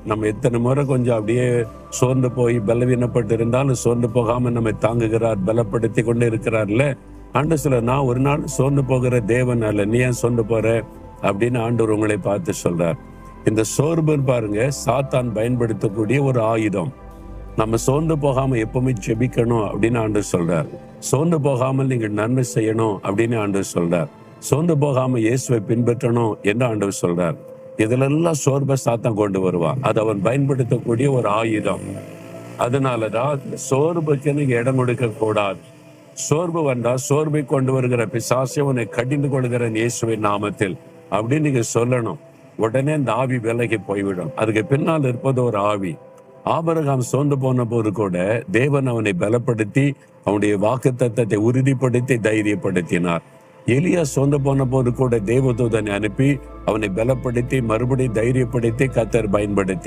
நம்ம எத்தனை முறை கொஞ்சம் அப்படியே சோர்ந்து போய் பலவீனப்பட்டு இருந்தாலும் சோர்ந்து போகாம நம்மை தாங்குகிறார், பலப்படுத்தி கொண்டு இருக்கிறார்ல. ஆண்டு சொல்ல, நான் ஒரு நாள் சோர்ந்து போகிற தேவன் அல்ல, நீ ஏன் சோர்ந்து போற அப்படின்னு ஆண்டவர் உங்களை பார்த்து சொல்றார். இந்த சோர்வுன்னு பாருங்க, சாத்தான் பயன்படுத்தக்கூடிய ஒரு ஆயுதம். நம்ம சோர்ந்து போகாம எப்பவுமே ஜெபிக்கணும் அப்படின்னு ஆண்டவர் சொல்றார். சோர்ந்து போகாமல் நீங்கள் நன்மை செய்யணும் அப்படின்னு ஆண்டவர் சொல்றார். சோர்ந்து போகாம இயேசுவை பின்பற்றணும் என்று ஆண்டவர் சொல்றார். இதுலெல்லாம் சோர்வை சாத்தான் கொண்டு வருவான். அது அவன் பயன்படுத்தக்கூடிய ஒரு ஆயுதம். அதனாலதான் சோர்வுக்கு நீங்க இடம் கொடுக்க கூடாது. சோர்வு வந்தா சோர்வை கொண்டு வருகிற பிசாசை உன்னை கடிந்து கொள்கிற இயேசுவின் நாமத்தில் அப்படின்னு நீங்க சொல்லணும். உடனே இந்த ஆவி விலகி போய்விடும். அதுக்கு பின்னால் இருப்பது ஒரு ஆவி. ஆபிரகாம் சோர்ந்து போன போது கூட தேவன் அவனை பலப்படுத்தி அவனுடைய வாக்குத்தத்தத்தை உறுதிப்படுத்தி தைரியப்படுத்தினார். எலியா சோர்ந்து போன போது கூட தேவதூதனை அனுப்பி அவனை பலப்படுத்தி மறுபடியும் தைரியப்படுத்தி கர்த்தர் பயன்படுத்தி